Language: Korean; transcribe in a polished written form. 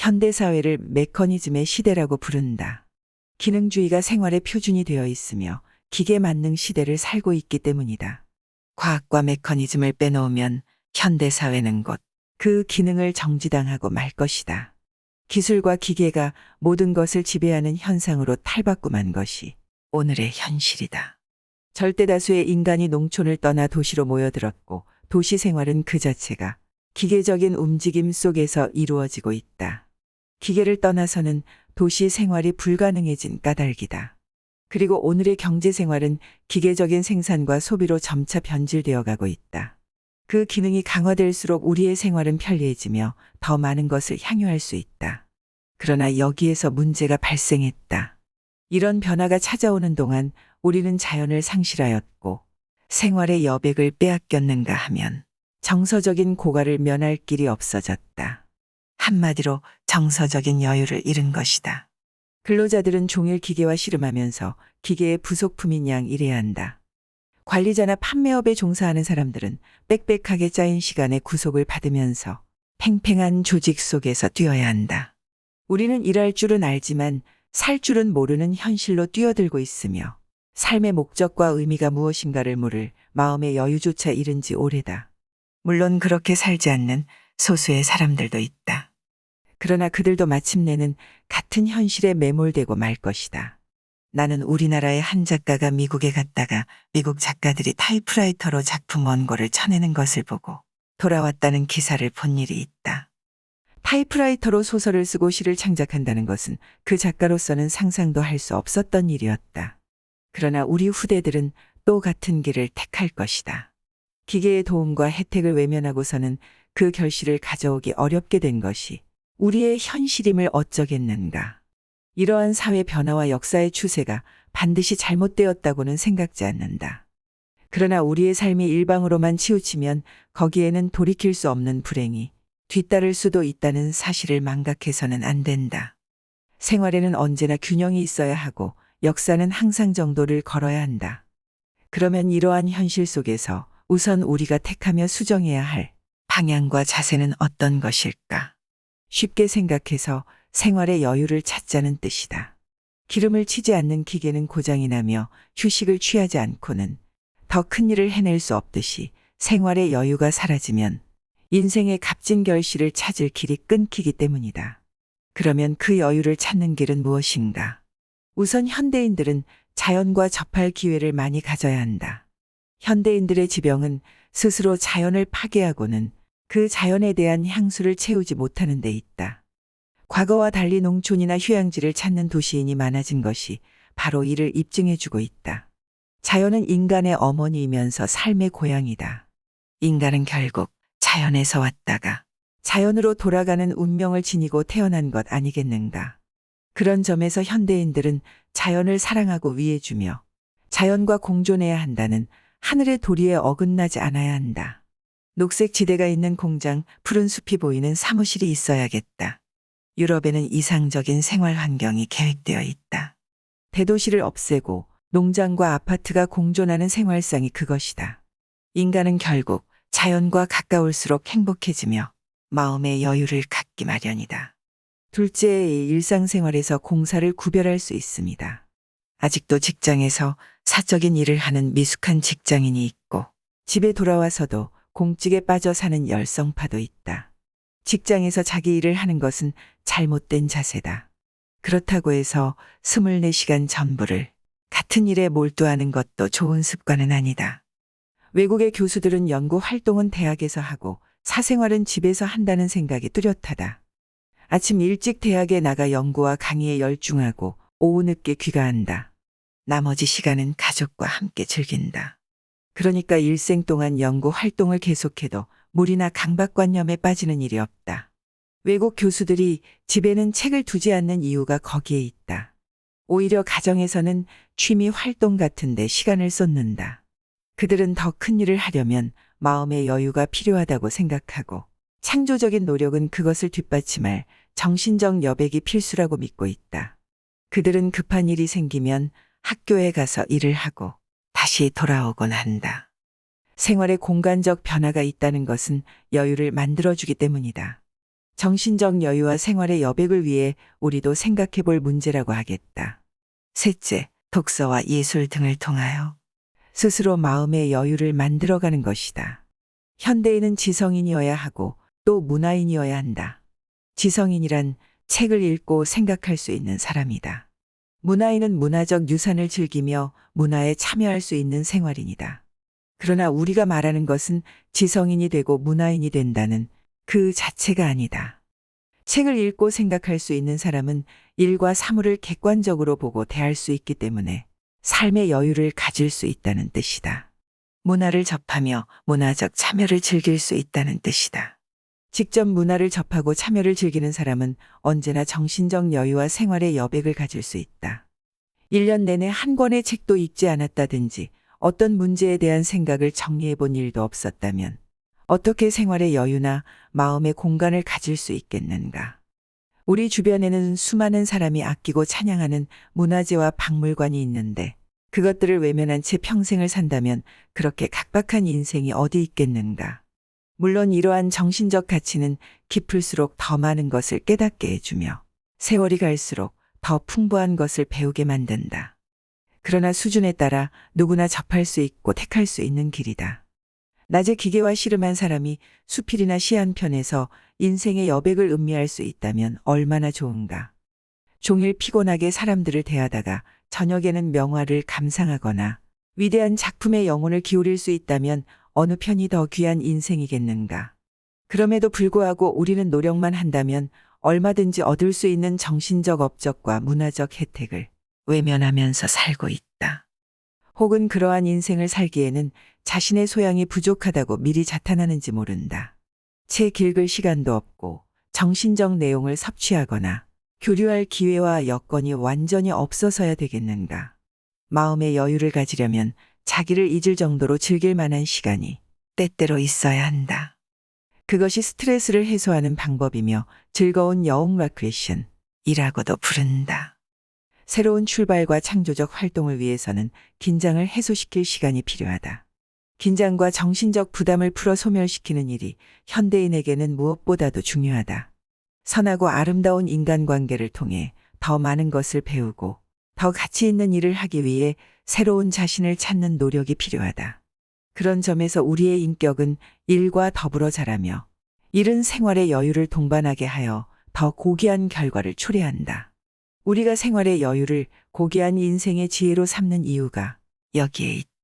현대사회를 메커니즘의 시대라고 부른다. 기능주의가 생활의 표준이 되어 있으며 기계 만능 시대를 살고 있기 때문이다. 과학과 메커니즘을 빼놓으면 현대사회는 곧 그 기능을 정지당하고 말 것이다. 기술과 기계가 모든 것을 지배하는 현상으로 탈바꿈한 것이 오늘의 현실이다. 절대다수의 인간이 농촌을 떠나 도시로 모여들었고 도시 생활은 그 자체가 기계적인 움직임 속에서 이루어지고 있다. 기계를 떠나서는 도시 생활이 불가능해진 까닭이다. 그리고 오늘의 경제 생활은 기계적인 생산과 소비로 점차 변질되어 가고 있다. 그 기능이 강화될수록 우리의 생활은 편리해지며 더 많은 것을 향유할 수 있다. 그러나 여기에서 문제가 발생했다. 이런 변화가 찾아오는 동안 우리는 자연을 상실하였고 생활의 여백을 빼앗겼는가 하면 정서적인 고갈을 면할 길이 없어졌다. 한마디로 정서적인 여유를 잃은 것이다. 근로자들은 종일 기계와 씨름하면서 기계의 부속품인 양 일해야 한다. 관리자나 판매업에 종사하는 사람들은 빽빽하게 짜인 시간에 구속을 받으면서 팽팽한 조직 속에서 뛰어야 한다. 우리는 일할 줄은 알지만 살 줄은 모르는 현실로 뛰어들고 있으며 삶의 목적과 의미가 무엇인가를 물을 마음의 여유조차 잃은 지 오래다. 물론 그렇게 살지 않는 소수의 사람들도 있다. 그러나 그들도 마침내는 같은 현실에 매몰되고 말 것이다. 나는 우리나라의 한 작가가 미국에 갔다가 미국 작가들이 타이프라이터로 작품 원고를 쳐내는 것을 보고 돌아왔다는 기사를 본 일이 있다. 타이프라이터로 소설을 쓰고 시를 창작한다는 것은 그 작가로서는 상상도 할 수 없었던 일이었다. 그러나 우리 후대들은 또 같은 길을 택할 것이다. 기계의 도움과 혜택을 외면하고서는 그 결실을 가져오기 어렵게 된 것이 우리의 현실임을 어쩌겠는가. 이러한 사회 변화와 역사의 추세가 반드시 잘못되었다고는 생각지 않는다. 그러나 우리의 삶이 일방으로만 치우치면 거기에는 돌이킬 수 없는 불행이 뒤따를 수도 있다는 사실을 망각해서는 안 된다. 생활에는 언제나 균형이 있어야 하고 역사는 항상 정도를 걸어야 한다. 그러면 이러한 현실 속에서 우선 우리가 택하며 수정해야 할 방향과 자세는 어떤 것일까? 쉽게 생각해서 생활의 여유를 찾자는 뜻이다. 기름을 치지 않는 기계는 고장이 나며 휴식을 취하지 않고는 더 큰 일을 해낼 수 없듯이 생활의 여유가 사라지면 인생의 값진 결실을 찾을 길이 끊기기 때문이다. 그러면 그 여유를 찾는 길은 무엇인가? 우선 현대인들은 자연과 접할 기회를 많이 가져야 한다. 현대인들의 지병은 스스로 자연을 파괴하고는 그 자연에 대한 향수를 채우지 못하는 데 있다. 과거와 달리 농촌이나 휴양지를 찾는 도시인이 많아진 것이 바로 이를 입증해주고 있다. 자연은 인간의 어머니이면서 삶의 고향이다. 인간은 결국 자연에서 왔다가 자연으로 돌아가는 운명을 지니고 태어난 것 아니겠는가. 그런 점에서 현대인들은 자연을 사랑하고 위해주며 자연과 공존해야 한다는 하늘의 도리에 어긋나지 않아야 한다. 녹색 지대가 있는 공장, 푸른 숲이 보이는 사무실이 있어야겠다. 유럽에는 이상적인 생활 환경이 계획되어 있다. 대도시를 없애고 농장과 아파트가 공존하는 생활상이 그것이다. 인간은 결국 자연과 가까울수록 행복해지며 마음의 여유를 갖기 마련이다. 둘째, 일상생활에서 공사를 구별할 수 있습니다. 아직도 직장에서 사적인 일을 하는 미숙한 직장인이 있고 집에 돌아와서도 공직에 빠져 사는 열성파도 있다. 직장에서 자기 일을 하는 것은 잘못된 자세다. 그렇다고 해서 24시간 전부를 같은 일에 몰두하는 것도 좋은 습관은 아니다. 외국의 교수들은 연구 활동은 대학에서 하고 사생활은 집에서 한다는 생각이 뚜렷하다. 아침 일찍 대학에 나가 연구와 강의에 열중하고 오후 늦게 귀가한다. 나머지 시간은 가족과 함께 즐긴다. 그러니까 일생 동안 연구 활동을 계속해도 무리나 강박관념에 빠지는 일이 없다. 외국 교수들이 집에는 책을 두지 않는 이유가 거기에 있다. 오히려 가정에서는 취미 활동 같은 데 시간을 쏟는다. 그들은 더 큰 일을 하려면 마음의 여유가 필요하다고 생각하고 창조적인 노력은 그것을 뒷받침할 정신적 여백이 필수라고 믿고 있다. 그들은 급한 일이 생기면 학교에 가서 일을 하고 다시 돌아오곤 한다. 생활에 공간적 변화가 있다는 것은 여유를 만들어주기 때문이다. 정신적 여유와 생활의 여백을 위해 우리도 생각해 볼 문제라고 하겠다. 셋째, 독서와 예술 등을 통하여 스스로 마음의 여유를 만들어가는 것이다. 현대인은 지성인이어야 하고 또 문화인이어야 한다. 지성인이란 책을 읽고 생각할 수 있는 사람이다. 문화인은 문화적 유산을 즐기며 문화에 참여할 수 있는 생활인이다. 그러나 우리가 말하는 것은 지성인이 되고 문화인이 된다는 그 자체가 아니다. 책을 읽고 생각할 수 있는 사람은 일과 사물을 객관적으로 보고 대할 수 있기 때문에 삶의 여유를 가질 수 있다는 뜻이다. 문화를 접하며 문화적 참여를 즐길 수 있다는 뜻이다. 직접 문화를 접하고 참여를 즐기는 사람은 언제나 정신적 여유와 생활의 여백을 가질 수 있다. 1년 내내 한 권의 책도 읽지 않았다든지 어떤 문제에 대한 생각을 정리해 본 일도 없었다면 어떻게 생활의 여유나 마음의 공간을 가질 수 있겠는가? 우리 주변에는 수많은 사람이 아끼고 찬양하는 문화재와 박물관이 있는데 그것들을 외면한 채 평생을 산다면 그렇게 각박한 인생이 어디 있겠는가? 물론 이러한 정신적 가치는 깊을수록 더 많은 것을 깨닫게 해주며 세월이 갈수록 더 풍부한 것을 배우게 만든다. 그러나 수준에 따라 누구나 접할 수 있고 택할 수 있는 길이다. 낮에 기계와 씨름한 사람이 수필이나 시 한 편에서 인생의 여백을 음미할 수 있다면 얼마나 좋은가. 종일 피곤하게 사람들을 대하다가 저녁에는 명화를 감상하거나 위대한 작품에 영혼을 기울일 수 있다면 어느 편이 더 귀한 인생이겠는가. 그럼에도 불구하고 우리는 노력만 한다면 얼마든지 얻을 수 있는 정신적 업적과 문화적 혜택을 외면하면서 살고 있다. 혹은 그러한 인생을 살기에는 자신의 소양이 부족하다고 미리 자탄하는지 모른다. 책 읽을 시간도 없고 정신적 내용을 섭취하거나 교류할 기회와 여건이 완전히 없어서야 되겠는가. 마음의 여유를 가지려면 자기를 잊을 정도로 즐길 만한 시간이 때때로 있어야 한다. 그것이 스트레스를 해소하는 방법이며 즐거운 여행 레크레이션이라고도 부른다. 새로운 출발과 창조적 활동을 위해서는 긴장을 해소시킬 시간이 필요하다. 긴장과 정신적 부담을 풀어 소멸시키는 일이 현대인에게는 무엇보다도 중요하다. 선하고 아름다운 인간관계를 통해 더 많은 것을 배우고 더 가치 있는 일을 하기 위해 새로운 자신을 찾는 노력이 필요하다. 그런 점에서 우리의 인격은 일과 더불어 자라며 일은 생활의 여유를 동반하게 하여 더 고귀한 결과를 초래한다. 우리가 생활의 여유를 고귀한 인생의 지혜로 삼는 이유가 여기에 있다.